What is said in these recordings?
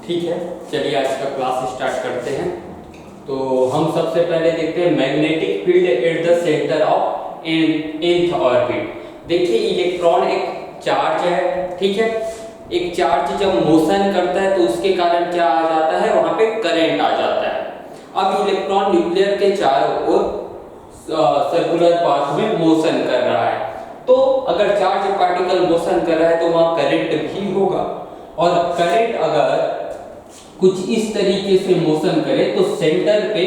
ठीक है, चलिए आज का क्लास स्टार्ट करते हैं। तो हम सबसे पहले देखते हैं magnetic field at the centre of nth orbit. देखिए इलेक्ट्रॉन एक चार्ज है, ठीक है। एक चार्ज जब मोशन करता है तो उसके कारण क्या आ जाता है, वहां पे करंट आ जाता है। अब इलेक्ट्रॉन न्यूक्लियर के चारों ओर सर्कुलर पाथ में मोशन कर रहा है, तो अगर चार्ज पार्टिकल मोशन कर रहा है तो वहां करंट भी होगा। और करंट अगर कुछ इस तरीके से मोशन करे तो सेंटर पे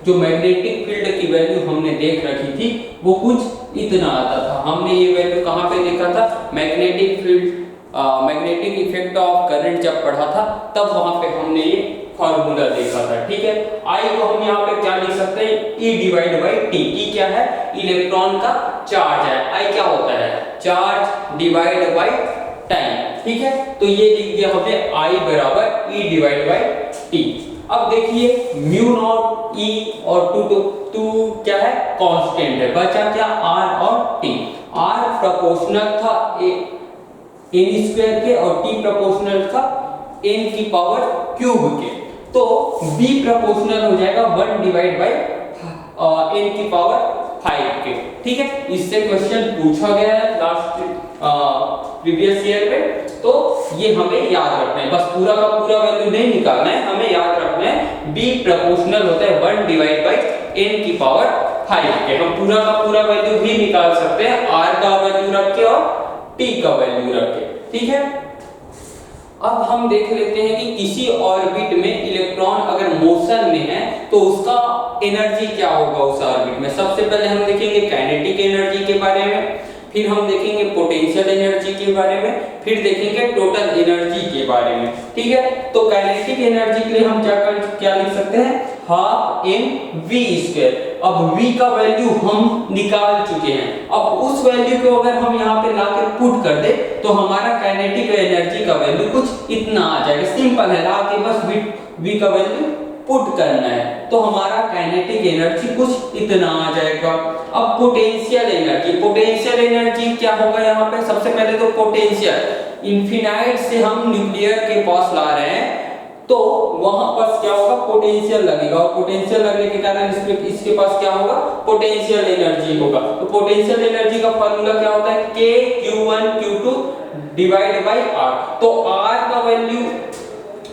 जो मैग्नेटिक फील्ड की वैल्यू हमने देख रखी थी वो कुछ इतना आता था। हमने ये वैल्यू कहाँ पे देखा था, magnetic field magnetic effect of current जब पढ़ा था तब वहां पे हमने ये फॉर्मूला देखा था, ठीक है। आई को हम यहाँ पे क्या लिख सकते हैं, E डिवाइड बाई टी। ई क्या है, इलेक्ट्रॉन का चार्ज है। आई क्या होता है, चार्ज डिवाइड बाई टाइम, ठीक है। तो ये लिख दिया हमने I बराबर E डिवाइड बाई टी। अब देखिए म्यू नॉट E और टू क्या है, कांस्टेंट है। बचा क्या, R और T। R प्रोपोर्शनल था n स्क्वायर के और T प्रोपोर्शनल था n की पावर क्यूब के। तो B प्रोपोर्शनल हो जाएगा 1 डिवाइड बाई n की पावर 5 के, ठीक है। इससे क्वेश्चन पूछा गया है लास्ट प्रीवियस ईयर पे, तो ये हमें याद रखना है। बस पूरा का पूरा वैल्यू नहीं निकालना है, हमें याद रखना है B प्रोपोर्शनल होता है 1 डिवाइड बाई n की पावर 5 के। हम पूरा का पूरा वैल्यू भी निकाल सकते हैं, R का वैल्यू रख के और T का वैल्यू रख के, ठीक है। अब हम देख लेते हैं कि किसी ऑर्बिट में इलेक्ट्रॉन अगर मोशन में है तो उसका एनर्जी क्या होगा उस ऑर्बिट में। सबसे पहले हम देखेंगे काइनेटिक एनर्जी के बारे में, फिर हम देखेंगे पोटेंशियल एनर्जी के बारे में, फिर देखेंगे टोटल एनर्जी के बारे में, ठीक है। तो काइनेटिक एनर्जी के लिए हम क्या लिख सकते हैं, हाफ एम वी स्क्वायर। अब v का वैल्यू हम निकाल चुके हैं, अब उस वैल्यू को अगर हम यहाँ पे लाके पुट कर दे तो हमारा काइनेटिक एनर्जी का वैल्यू कुछ इतना आ जाएगा। सिंपल है, लाके बस v का वैल्यू पुट करना है तो हमारा काइनेटिक एनर्जी कुछ इतना आ जाएगा। अब पोटेंशियल एनर्जी क्या होगा, यहाँ पे सबसे पहले तो पोटेंशियल इनफिनाइट से हम न्यूक्लियर के पास ला रहे हैं तो वहां पर क्या होगा, पोटेंशियल लगेगा और पोटेंशियल लगने के कारण इसके पास क्या होगा, पोटेंशियल एनर्जी होगा। तो पोटेंशियल एनर्जी का फार्मूला क्या होता है, K Q1 Q2 divide by R। तो R का वैल्यू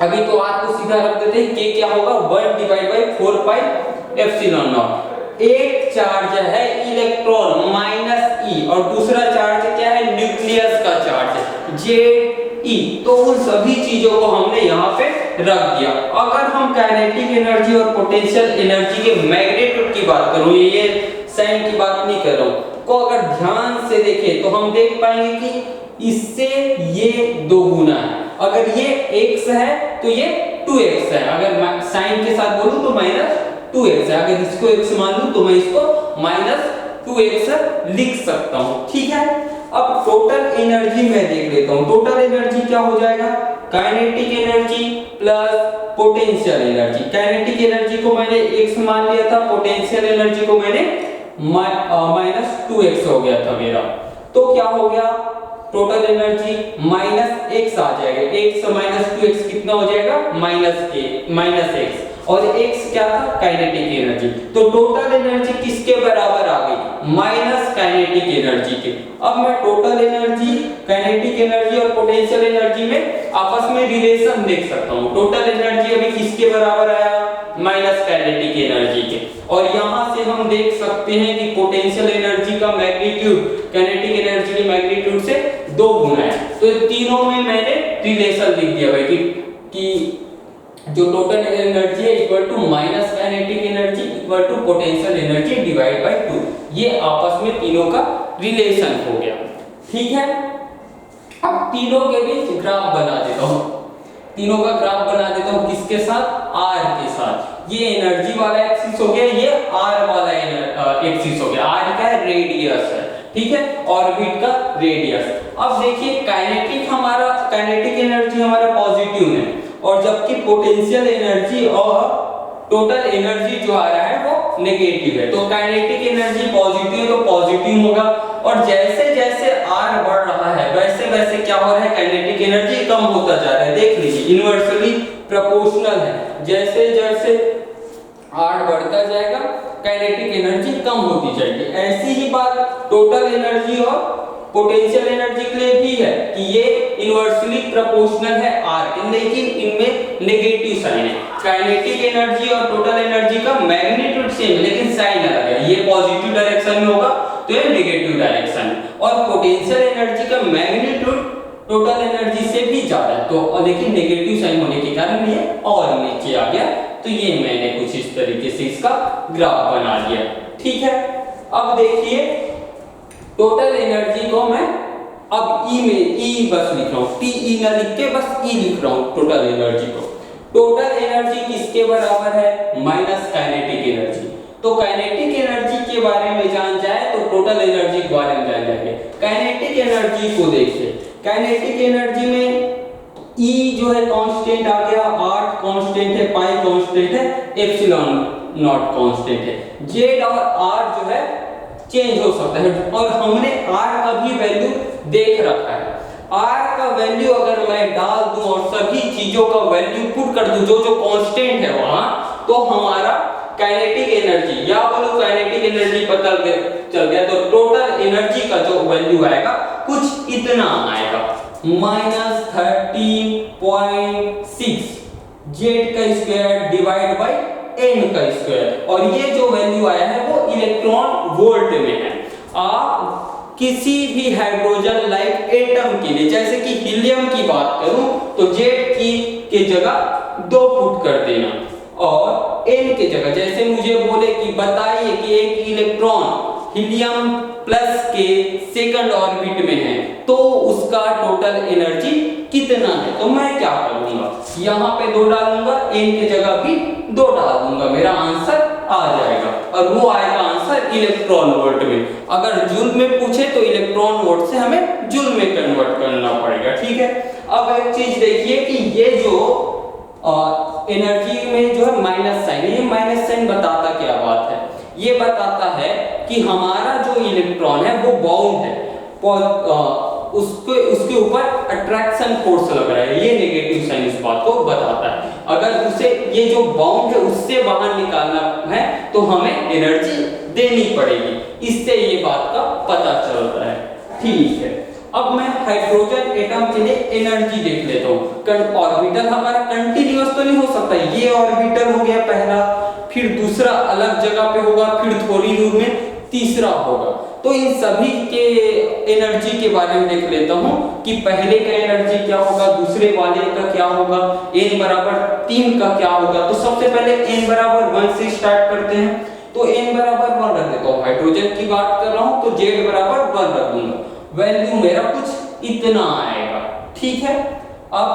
अभी तो R को सीधा रख देते हैं, K क्या होगा 1 divide by 4 pi epsilon not. एक चार्ज है इलेक्ट्रॉन माइनस E और दूसरा चार्ज क्या है, न्यूक्लियस का चार्ज ZE। तो उन सभी चीजों को हमने यहाँ पे रख दिया। अगर हम काइनेटिक एनर्जी और पोटेंशियल एनर्जी के मैग्नीट्यूड की बात करूं, ये साइन की बात नहीं कर रहा हूं, को अगर ध्यान से देखें तो हम देख पाएंगे कि इससे ये 2 गुना है। अगर ये x है तो ये 2x है। अगर साइन के साथ बोलूं तो -2x है। अगर इसको x मान लूं तो मैं इसको -2x लिख सकता हूं, ठीक है। अब टोटल एनर्जी मैं देख लेता हूं। टोटल एनर्जी क्या हो जाएगा, kinetic energy plus potential energy. Kinetic energy को मैंने x मान लिया था, पोटेंशियल एनर्जी को मैंने -2x हो गया था मेरा। तो क्या हो गया, टोटल एनर्जी -x आ जाएगा। x - 2x कितना हो जाएगा, -x। और x क्या था, काइनेटिक एनर्जी। तो टोटल एनर्जी किसके बराबर आ गई, माइनस काइनेटिक एनर्जी के। अब मैं टोटल एनर्जी, काइनेटिक एनर्जी और पोटेंशियल एनर्जी में आपस में रिलेशन देख सकता हूं। टोटल एनर्जी अभी किसके बराबर आया, माइनस काइनेटिक एनर्जी के। और यहां से हम देख सकते हैं कि पोटेंशियल एनर्जी का मैग्नीट्यूड काइनेटिक एनर्जी के मैग्नीट्यूड से 2 गुना है। तो तीनों में मैंने रिलेशन लिख दिया भाई कि जो टोटल एनर्जी है equal to minus kinetic energy equal to potential energy divide by 2। ये आपस में तीनों का रिलेशन हो गया, ठीक है। अब तीनों के बीच ग्राफ बना देता हूं, तीनों का ग्राफ बना देता हूं किसके साथ, R के साथ। ये एनर्जी वाला एक्सिस हो गया, ये R वाला एक्सिस हो गया। R क्या है, रेडियस है, ठीक है, ऑर्बिट का रेडियस। अब देखिए काइनेटिक एनर्जी हमारा पॉजिटिव है और जबकि पोटेंशियल एनर्जी और टोटल एनर्जी जो आ रहा है वो नेगेटिव है। तो काइनेटिक एनर्जी पॉजिटिव तो पॉजिटिव होगा और जैसे जैसे R बढ़ रहा है वैसे वैसे क्या हो रहा है, काइनेटिक एनर्जी कम होता जा रहा है। देख लीजिए इन्वर्सली प्रोपोर्शनल है, जैसे जैसे R बढ़ता जाएगा काइनेटिक एनर्जी कम होती जाएगी। ऐसी ही बात टोटल एनर्जी और पोटेंशियल एनर्जी के लिए भी है कि ये इन्वर्सली प्रोपोर्शनल है R के, लेकिन इनमें नेगेटिव साइन है। काइनेटिक एनर्जी और टोटल एनर्जी का मैग्नीट्यूड सेम है लेकिन साइन अलग है, ये पॉजिटिव डायरेक्शन में होगा तो ये नेगेटिव डायरेक्शन में, और पोटेंशियल एनर्जी का मैग्नीट्यूड टोटल एनर्जी से भी ज्यादा है, तो लेकिन नेगेटिव साइन होने के कारण ये और नीचे आ गया। तो ये मैंने कुछ इस तरीके से इसका ग्राफ बना लिया, ठीक है। अब देखिए टोटल एनर्जी को मैं अब ई में ई बस लिख रहा हूँ, टी ई ना लिख के बस ई लिख रहा हूँ टोटल एनर्जी को। टोटल एनर्जी किसके बराबर है, माइनस काइनेटिक एनर्जी। तो काइनेटिक एनर्जी के बारे में जान जाए तो टोटल एनर्जी के बारे में जान जाएंगे। काइनेटिक एनर्जी को देखिए, काइनेटिक एनर्जी में E जो है कांस्टेंट आ गया, R कांस्टेंट है, पाई कांस्टेंट है, एप्सिलॉन नॉट कांस्टेंट है। Z और R जो है चेंज हो सकता है और हमने R का भी वैल्यू देख रखा है। R का वैल्यू अगर मैं डाल दूं और सभी चीजों का वैल्यू पुट कर दूं जो जो कांस्टेंट है वहां, तो हमारा काइनेटिक एनर्जी या बोलो काइनेटिक एनर्जी पता चल गया। तो टोटल एनर्जी का जो वैल्यू आएगा कुछ इतना आएगा, -13.6 Z का स्क्वायर डिवाइड बाय n का स्क्वायर, और ये जो वैल्यू आया है वो इलेक्ट्रॉन वोल्ट में है। आप किसी भी हाइड्रोजन लाइक एटम के लिए, जैसे कि हीलियम की बात करूं तो Z की के जगह 2 पुट कर देना और n के जगह, जैसे मुझे बोले कि बताइए कि एक इलेक्ट्रॉन हीलियम प्लस के सेकंड ऑर्बिट में है तो उसका टोटल एनर्जी कितना है, तो मैं क्या करूंगा, यहाँ पे 2 डालूंगा, n के जगह भी 2 डाल दूंगा, मेरा आंसर आ जाएगा और वो आएगा आंसर इलेक्ट्रॉन वोल्ट में। अगर जूल में पूछे तो इलेक्ट्रॉन वोल्ट से हमें जूल में कन्वर्ट करना पड़ेगा, ठीक है। अब एक चीज देखिए कि ये जो एनर्जी में जो है माइनस साइन, ये माइनस साइन बताता क्या बात है, ये बताता है कि हमारा जो इलेक्ट्रॉन है वो बाउंड है, उसके ऊपर अट्रैक्शन फोर्स लग रहा है, ये नेगेटिव साइन इस बात को बताता है। अगर उसे ये जो बाउंड है उससे बाहर निकालना है तो हमें एनर्जी देनी पड़ेगी, इससे ये बात का पता चलता है, ठीक है। अब मैं हाइड्रोजन एटम के लिए एनर्जी देख लेता हूँ। ऑर्बिटल हमारा कंटिन्यूअस तो नहीं हो सकता, ये ऑर्बिटल हो गया पहला, फिर दूसरा अलग जगह पे होगा, फिर थोड़ी दूर में तीसरा होगा। तो इन सभी के एनर्जी के बारे में देख लेता हूँ कि पहले का एनर्जी क्या होगा, दूसरे वाले का क्या होगा, n बराबर 3 का क्या होगा। तो सबसे पहले n बराबर 1 से स्टार्ट करते हैं, तो n बराबर 1 रख देता हूँ, हाइड्रोजन की बात कर रहा हूँ तो Z बराबर 1 रख दूंगा, वैल्यू मेरा कुछ इतना आएगा, ठीक है। अब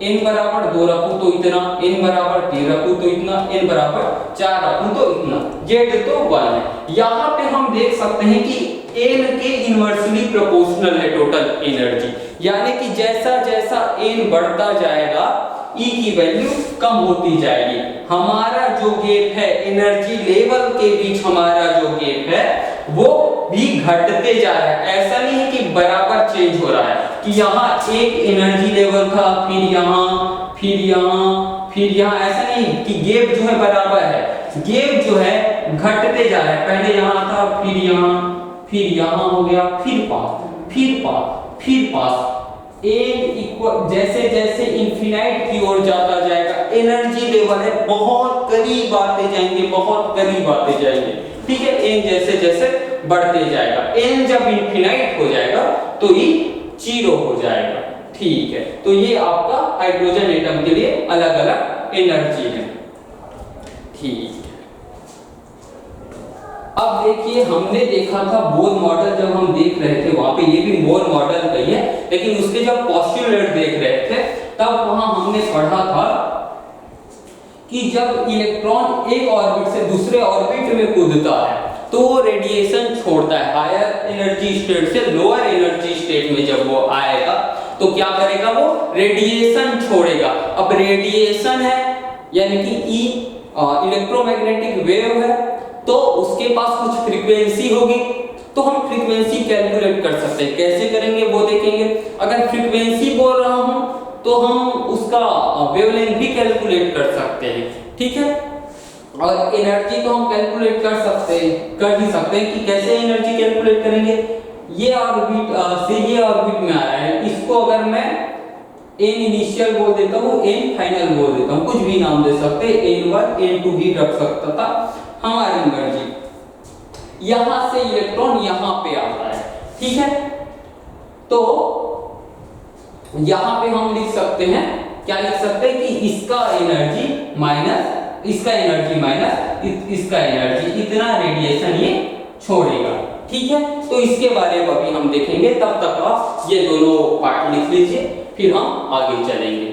n बराबर 2 रखूं तो इतना, n बराबर 3 रखूं तो इतना, n बराबर 4 रखूं तो इतना, Z तो 1 है। यहाँ पे हम देख सकते हैं कि n के इनवर्सली प्रोपोर्शनल है टोटल एनर्जी, यानी कि जैसा जैसा n बढ़ता जाएगा E की वैल्यू कम होती जाएगी। हमारा जो गैप है एनर्जी लेवल के बीच, हमारा जो गैप है वो भी घटते जा रहा है, ऐसा नहीं है कि बराबर चेंज हो रहा है कि यहाँ एक एनर्जी लेवल था फिर यहाँ फिर यहाँ फिर यहाँ, ऐसा नहीं कि गैप जो है बराबर है, गैप जो है घटते जा रहा है, पहले यहाँ था फिर यहाँ हो गया, फिर पास जैसे जैसे इंफिनाइट की ओर जाता जाएगा, एनर्जी लेवल है बहुत करीब आते जाएंगे, ठीक है। n जैसे जैसे बढ़ते जाएगा, n जब इंफिनाइट हो जाएगा तो ये 0 हो जाएगा, ठीक है। तो ये आपका हाइड्रोजन एटम के लिए अलग अलग एनर्जी है, ठीक है। अब देखिए हमने देखा था बोर मॉडल, जब हम देख रहे थे वहां पे, ये भी बोर मॉडल का ही है, लेकिन उसके जब पोस्टुलेट देख रहे थे तब वहां हमने पढ़ा था कि जब इलेक्ट्रॉन एक ऑर्बिट से दूसरे ऑर्बिट में कूदता है तो वो रेडिएशन छोड़ता है, हायर एनर्जी स्टेट से लोअर एनर्जी स्टेट में जब वो आएगा तो क्या करेगा, वो रेडिएशन छोड़ेगा। अब रेडिएशन है यानी कि ई इलेक्ट्रोमैग्नेटिक वेव है, तो उसके पास कुछ फ्रीक्वेंसी होगी, तो हम फ्रीक्वेंसी कैलकुलेट कर सकते हैं। कैसे करेंगे वो देखें। देखेंगे। अगर फ्रीक्वेंसी बोल रहा हूं तो हम उसका वेवलेंथ भी कैलकुलेट कर सकते हैं, ठीक है। और एनर्जी तो हम कैलकुलेट कर ही सकते हैं कि कैसे एनर्जी कैलकुलेट करेंगे। ये ऑर्बिट से ये ऑर्बिट में आ रहा है, इसको अगर मैं एन इनिशियल बोल देता हूँ, एन फाइनल बोल देता हूँ, कुछ भी नाम दे सकते हैं, n1 n2 भी रख सकता था। हमारी एनर्जी यहां से इलेक्ट्रॉन यहां पे आता है, ठीक है। तो यहां पे हम लिख सकते हैं, क्या लिख सकते हैं कि इसका एनर्जी माइनस इसका एनर्जी इतना रेडिएशन ये छोड़ेगा, ठीक है। तो इसके बारे में अभी हम देखेंगे, तब तक आप ये दोनों पार्ट लिख लीजिए, फिर हम आगे चलेंगे।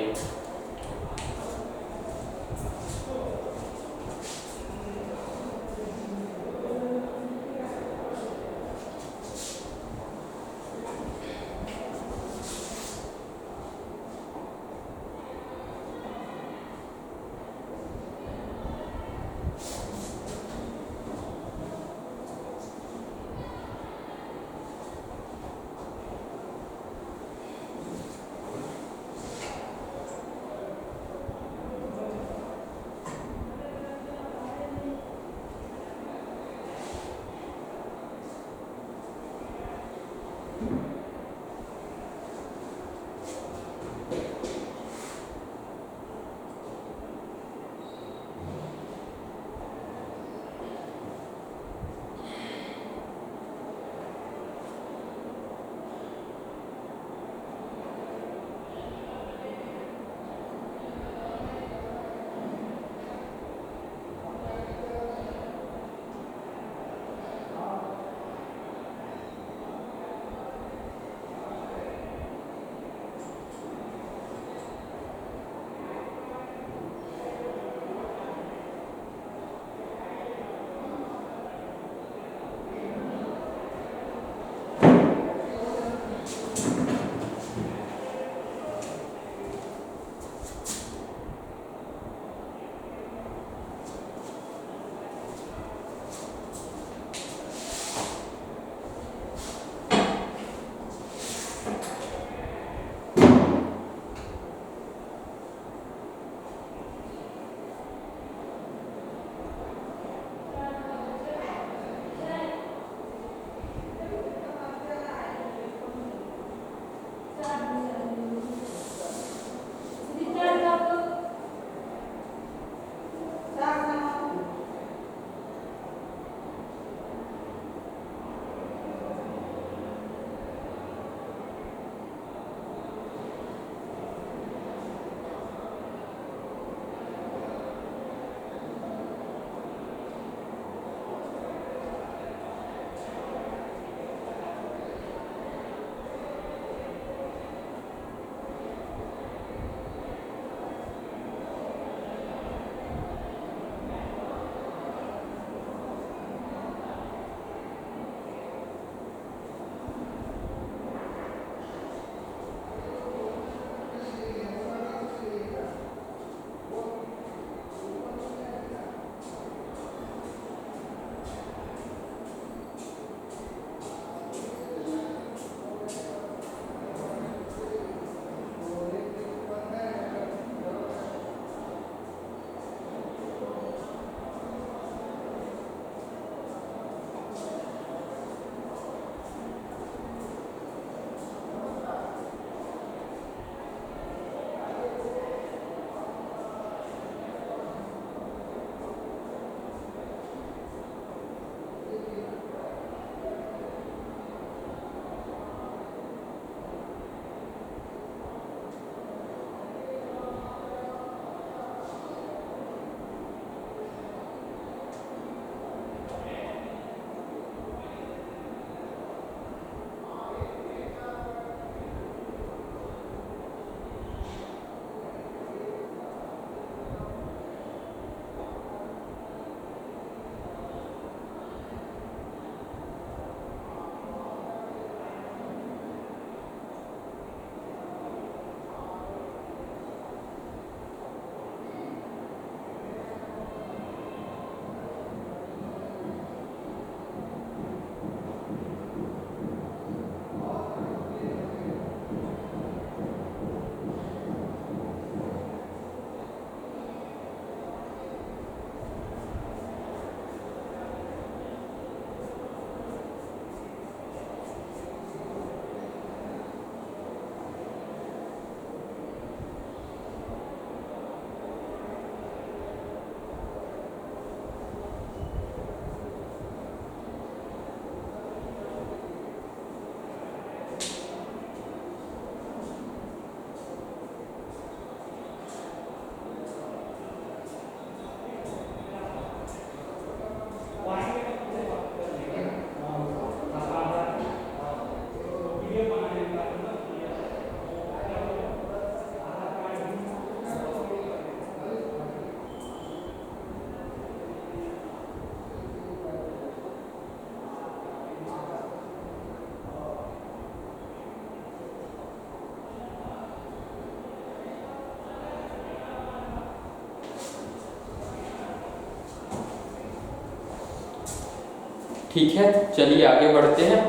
ठीक है, चलिए आगे बढ़ते हैं।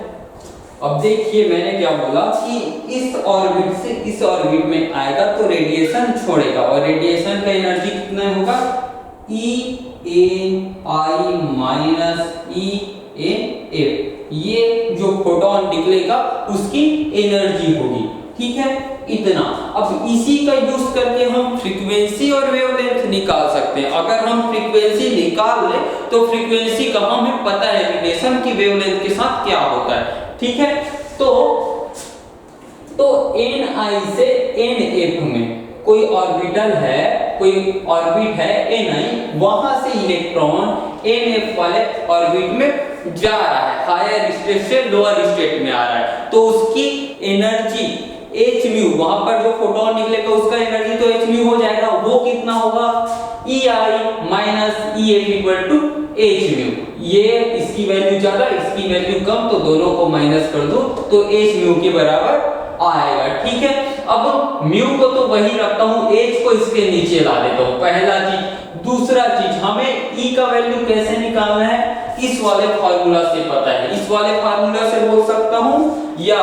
अब देखिए मैंने क्या बोला कि इस ऑर्बिट से इस ऑर्बिट में आएगा तो रेडिएशन छोड़ेगा, और रेडिएशन का एनर्जी कितना होगा, E A I minus E A F, ये जो फोटोन निकलेगा उसकी एनर्जी होगी। ठीक है, इतना। अब इसी का यूज करके हम फ्रीक्वेंसी और वेवलेंथ निकाल सकते हैं। अगर हम फ्रीक्वेंसी निकाल ले तो फ्रीक्वेंसी का हमें पता है रिलेशन की वेवलेंथ के साथ क्या होता है। ठीक है, तो Ni से Nf में कोई ऑर्बिटल है, कोई ऑर्बिट है Ni, वहां से इलेक्ट्रॉन Nf वाले ऑर्बिट में जा रहा है, हायर स्टेट से लोअर स्टेट में आ रहा है, तो उसकी एनर्जी h म्यू, वहां पर जो फोटोन निकलेगा उसका एनर्जी तो h म्यू हो जाएगा, वो कितना होगा, Ei minus Ef equal to h mu. ये इसकी वैल्यू ज्यादा, इसकी वैल्यू कम, तो दोनों को माइनस कर दो तो h म्यू के बराबर आएगा। ठीक है, अब म्यू को तो वही रखता हूं, h को इसके नीचे ला देता हूं, पहला चीज। दूसरा चीज, हमें E का वैल्यू कैसे निकालना है, इस वाले फार्मूला से पता है, इस वाले फार्मूला से बोल सकता हूं, या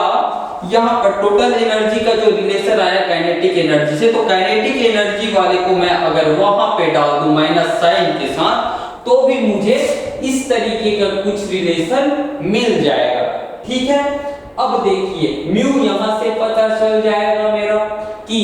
यहाँ पर टोटल एनर्जी का जो रिलेशन आया काइनेटिक एनर्जी से, तो काइनेटिक एनर्जी वाले को मैं अगर वहां पे डाल दूं माइनस साइन के साथ, तो भी मुझे इस तरीके का कुछ रिलेशन मिल जाएगा। ठीक है, अब देखिए म्यू यहां से पता चल जाएगा मेरा कि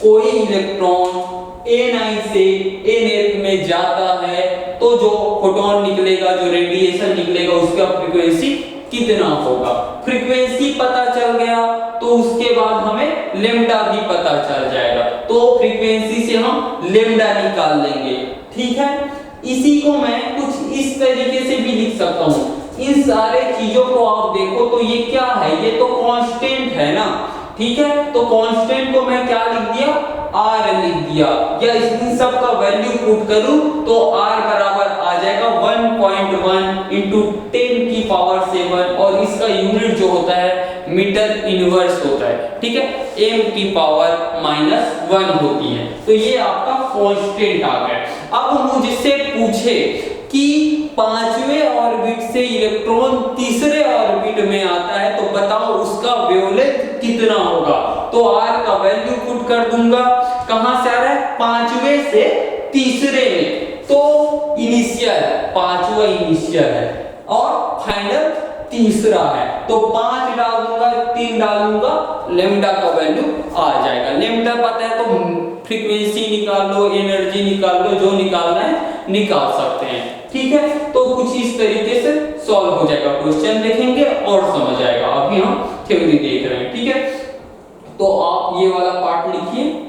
कोई इलेक्ट्रॉन Ni से Nf में जाता है तो जो फोटोन निकलेगा, जो रेडिएशन निकलेगा, उसका फ्रीक्वेंसी कितना होगा। फ्रीक्वेंसी पता चल गया तो उसके बाद हमें लेम्डा भी पता चल जाएगा, तो फ्रीक्वेंसी से हम लेम्डा निकाल लेंगे। ठीक है, इसी को मैं कुछ इस तरीके से भी लिख सकता हूं। इन सारे चीजों को आप देखो तो ये क्या है, ये तो कांस्टेंट है ना। ठीक है, तो कांस्टेंट को मैं क्या लिख दिया, r लिख दिया, या इन सब का वैल्यू पुट करूं तो r बराबर आ जाएगा 1.1 इंटू 10 की पावर 7, और इसका यूनिट जो होता है मीटर इनवर्स होता है। ठीक है, m की पावर -1 होती है, तो ये आपका कांस्टेंट आ गया। अब मुझसे पूछे कि पांचवें ऑर्बिट से इलेक्ट्रॉन तीसरे ऑर्बिट में आता है तो बताओ उसका वेवलेंथ कितना होगा, तो r का वैल्यू पुट कर दूंगा। कहां से आ रहा है, पांचवें से तीसरे में, तो इनिशियल पांचवा इनिशियल है और फाइनल तीसरा है, तो 5 डाल दूंगा, 3 डालूंगा, लेम्डा का वैल्यू आ जाएगा। लेम्डा पता है तो फ्रीक्वेंसी निकाल लो, एनर्जी निकाल लो, जो निकालना है निकाल सकते हैं। ठीक है, तो कुछ इस तरीके से सॉल्व हो जाएगा, क्वेश्चन देखेंगे और समझ आएगा। अभी हम थ्योरी देख रहे हैं। ठीक है, तो आप ये वाला पार्ट लिखिए।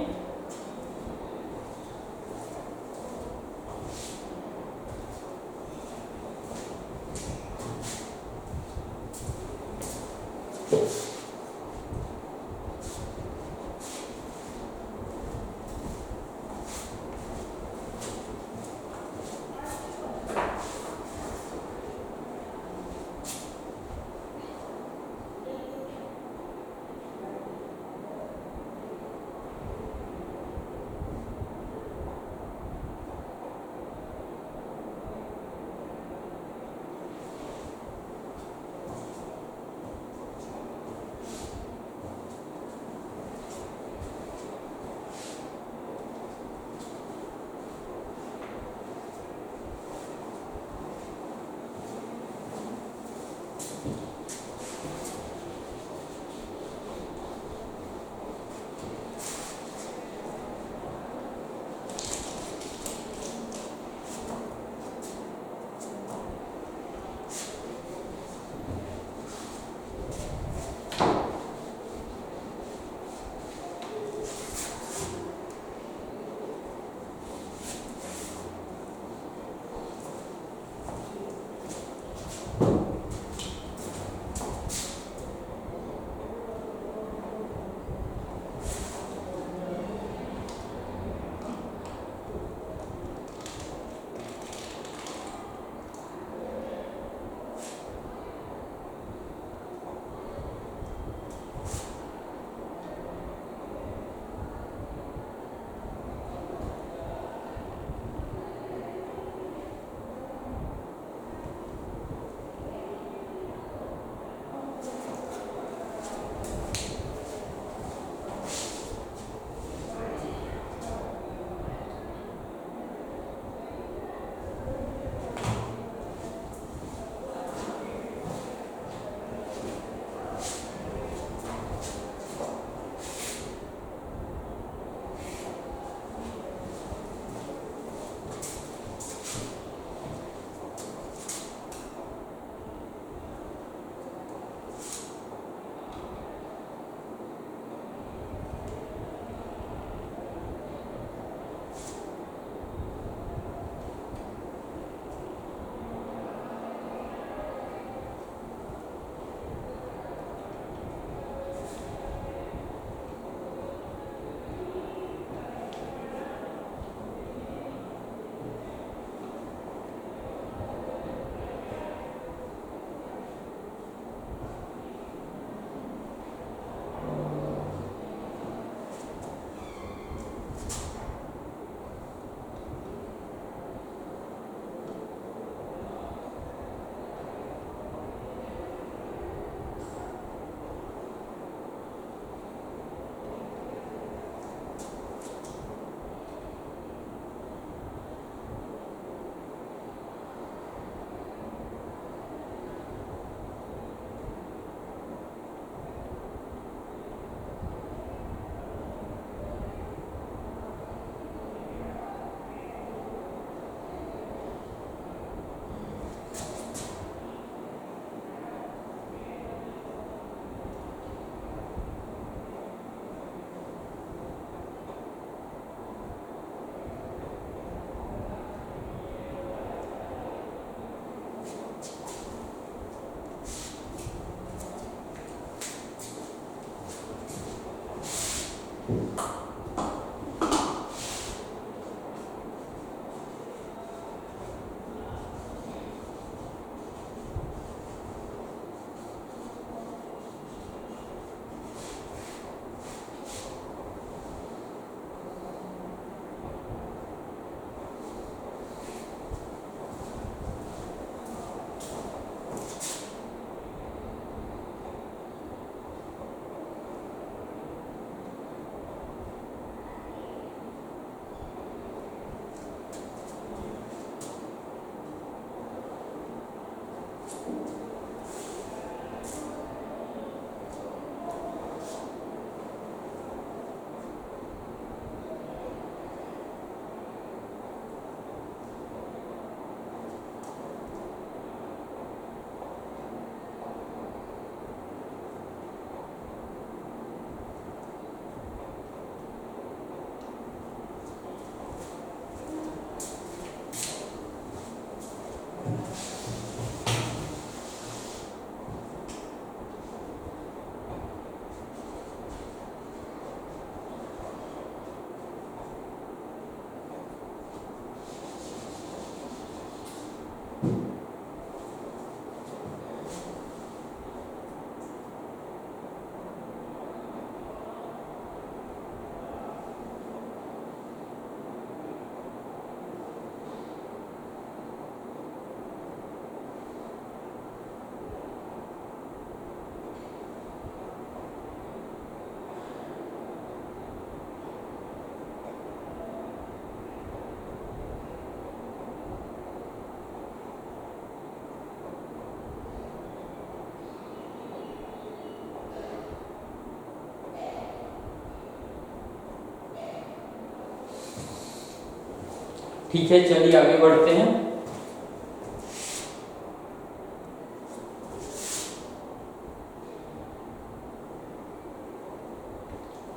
ठीक है, चलिए आगे बढ़ते हैं।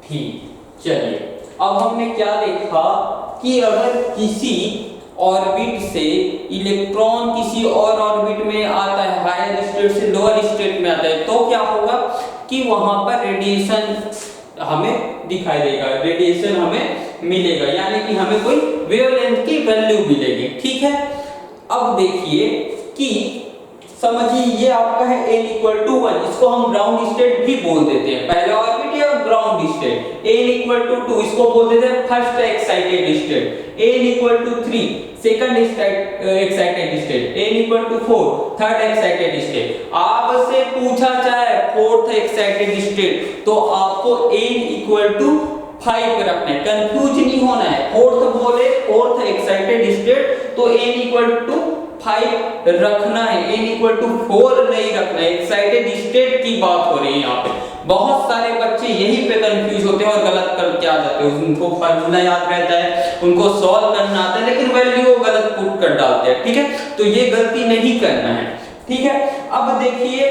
ठीक, चलिए अब हमने क्या देखा कि अगर किसी ऑर्बिट से इलेक्ट्रॉन किसी और ऑर्बिट में आता है, हायर स्टेट से लोअर स्टेट में आता है, तो क्या होगा कि वहां पर रेडिएशन हमें दिखाई देगा, रेडिएशन हमें मिलेगा, यानी कि हमें कोई वेवलेंथ की वैल्यू मिलेगी। ठीक है, अब देखिए कि समझिए ये आपका है n इक्वल टू 1, इसको हम ग्राउंड स्टेट भी बोल देते हैं, पहला ऑर्बिट या ground state. n equal to 2 इसको बोल देते हैं first excited state. n equal to 3 second excited state. n equal to 4 third excited state. आपसे पूछा जाए फोर्थ एक्साइटेड स्टेट तो आपको n इक्वल टू 5 रखना है, कंफ्यूज नहीं होना है। फोर्थ बोले फोर्थ एक्साइटेड स्टेट तो n इक्वल टू 5 रखना है, n इक्वल टू 4 नहीं रखना है। एक्साइटेड स्टेट की बात हो रही है यहाँ पे। बहुत सारे बच्चे यहीं पे कंफ्यूज होते हैं और गलत करके आ जाते हैं, उनको फार्मूला याद रहता है, उनको सॉल्व करना आता है, लेकिन वैल्यू गलत पुट कर डालते हैं। ठीक है, तो ये गलती नहीं करना है। ठीक है, अब देखिए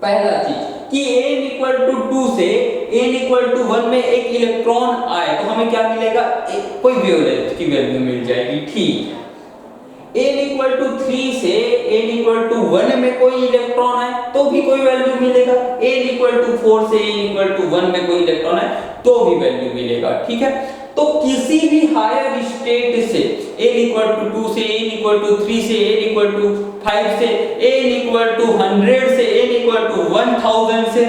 पहला चीज कि n इक्वल टू 2 से n इक्वल टू 1 में एक इलेक्ट्रॉन आए तो हमें क्या मिलेगा, कोई वेवलेंथ की वैल्यू मिल जाएगी। ठीक है, n इक्वल टू 3 से n इक्वल टू 1 में कोई इलेक्ट्रॉन आए तो भी कोई वैल्यू मिलेगा। n इक्वल टू 4 से n इक्वल टू 1 में कोई इलेक्ट्रॉन आए तो भी वैल्यू मिलेगा। ठीक है, तो किसी भी हायर स्टेट से n इक्वल टू 2 से n इक्वल टू 3 से n इक्वल टू 5 से n इक्वल टू 100 से n इक्वल टू 1000 से,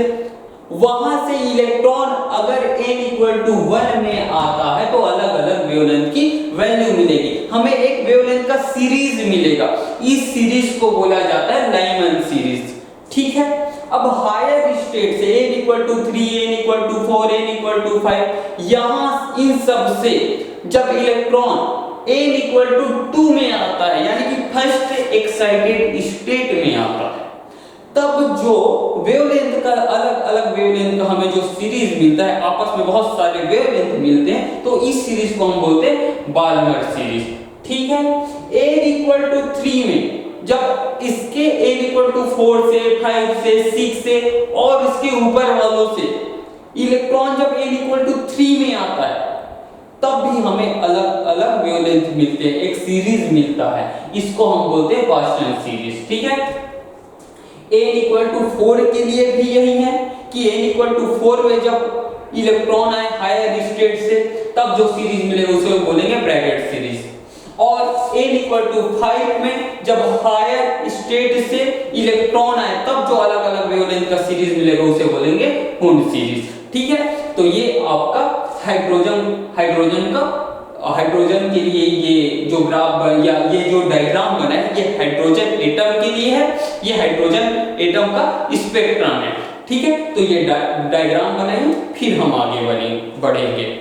वहां से इलेक्ट्रॉन अगर n इक्वल टू 1 में आता है तो अलग अलग वेवलेंथ की वैल्यू मिलेगी, हमें एक वेवलेंथ का सीरीज मिलेगा। इस सीरीज को बोला जाता है लाइमन सीरीज। ठीक है, अब हायर स्टेट से n equal to 3 n equal to 4 n equal to 5, यहां इन सब से जब इलेक्ट्रॉन n इक्वल टू 2 में आता है, यानी कि फर्स्ट एक्साइटेड स्टेट में आता है, तब जो वेवलेंथ का अलग अलग वेवलेंथ का हमें जो सीरीज मिलता है, आपस में बहुत सारे वेवलेंथ मिलते हैं, तो इस सीरीज को हम बोलते हैं बाल्मर सीरीज। ठीक है, n इक्वल टू 3 में जब इसके n इक्वल टू 4 से 5 से 6 से और इसके ऊपर वालों से इलेक्ट्रॉन जब n इक्वल टू 3 में आता है तब भी हमें अलग अलग वेवलेंथ मिलते हैं, एक सीरीज मिलता है, इसको हम बोलते हैं बोस्टन सीरीज। ठीक है, n इक्वल टू 4 के लिए भी यही है कि n इक्वल टू 4 में जब इलेक्ट्रॉन आए हायर स्टेट से तब जो सीरीज मिलेगा उसे बोलेंगे ब्रैकेट सीरीज, और n इक्वल टू 5 में जब हायर स्टेट से इलेक्ट्रॉन आए तब जो अलग अलग वेवलेंथ का सीरीज मिलेगा उसे बोलेंगे हुंड सीरीज। ठीक है, तो ये आपका हाइड्रोजन के लिए ये जो ग्राफ या ये जो डायग्राम बना है ये हाइड्रोजन एटम के लिए है, ये हाइड्रोजन एटम का स्पेक्ट्रम है। ठीक है, तो ये डायग्राम बनाइए, फिर हम आगे बढ़ेंगे।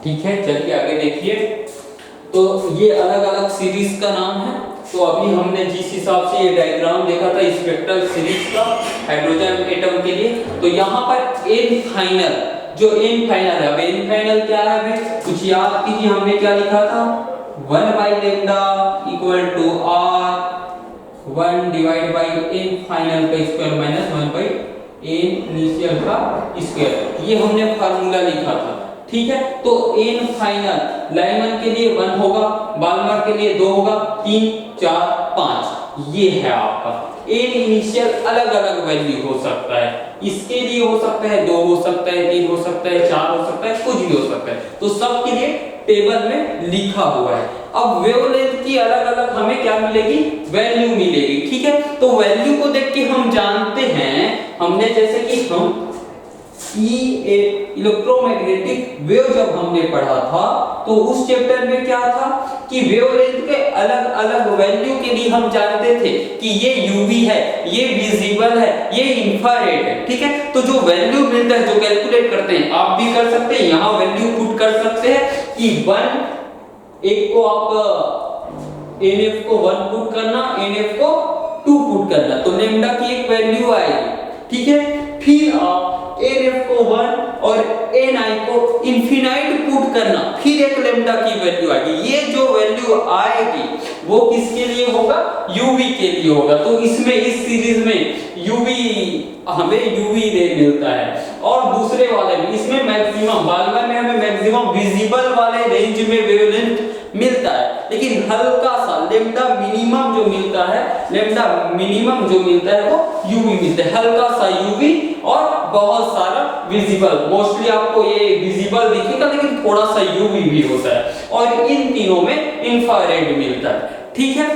ठीक है, चलिए आगे देखिए। तो ये अलग अलग सीरीज का नाम है। तो अभी हमने जिस हिसाब से ये डायग्राम देखा था स्पेक्ट्रल सीरीज का हाइड्रोजन एटम के लिए, तो यहाँ पर एन फाइनल, जो एन फाइनल है, अब एन फाइनल क्या है भाई, कुछ याद कीजिए, हमने क्या लिखा था, 1/λ = r 1 divide by n final का स्क्वायर माइनस 1/n इनिशियल का स्क्वायर, ये हमने फार्मूला लिखा था। ठीक है, तो एन फाइनल लाइमन के लिए 1 होगा, बाल्मर के लिए 2 होगा, 3 4 5, ये है आपका। एन इनिशियल अलग अलग वैल्यू हो सकता है, इसके लिए हो सकता है 2 हो सकता है, 3 हो सकता है, 4 हो सकता है, कुछ भी हो सकता है, तो सबके लिए टेबल में लिखा हुआ है। अब वेवलेंथ की अलग अलग हमें क्या मिलेगी, वैल्यू मिलेगी। ठीक है, तो वैल्यू को देख के हम जानते हैं, हमने जैसे कि हम इलेक्ट्रोमैग्नेटिक वेव जब हमने पढ़ा था, तो उस चैप्टर में क्या था कि वेवलेंथ के अलग अलग वैल्यू के लिए हम जानते थे कि ये यूवी है, ये विजिबल है, ये इंफ्रारेड है। ठीक है, तो जो वैल्यू मिलता है, जो कैलकुलेट करते हैं, आप भी कर सकते हैं, यहाँ वैल्यू पुट कर सकते हैं कि 1, एक को आप NF को 1 पुट करना, NF को 2 पुट करना, तो लैम्डा की एक वैल्यू आएगी। ठीक है, फिर आप NF को 1 और Ni को इनफिनाइट पुट करना, फिर एक लैम्डा की वैल्यू आएगी। ये जो वैल्यू आएगी वो किसके लिए होगा, UV के लिए होगा। तो इसमें इस सीरीज में UV, हमें UV रे मिलता है, और दूसरे वाले में इसमें मैक्सिमम, बाल्मर में हमें मैक्सिमम विजिबल वाले रेंज में वेवलेंथ मिलता है, लेकिन हल्का सा लैम्डा मिनिमम जो मिलता है, लैम्डा मिनिमम जो मिलता है वो UV मिलता है, हल्का सा UV और बहुत सारा विजिबल। मोस्टली आपको ये विजिबल दिखेगा, लेकिन थोड़ा सा UV भी होता है, और इन तीनों में इंफ्रारेड मिलता है। ठीक है,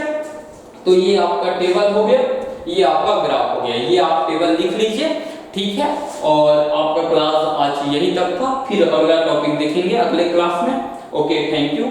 तो ये आपका टेबल हो गया, ये आपका ग्राफ हो गया, ये आप टेबल लिख लीजिए। ठीक है, और आपका क्लास आज यही तक था, फिर अगला टॉपिक देखेंगे अगले क्लास में। Okay, thank you.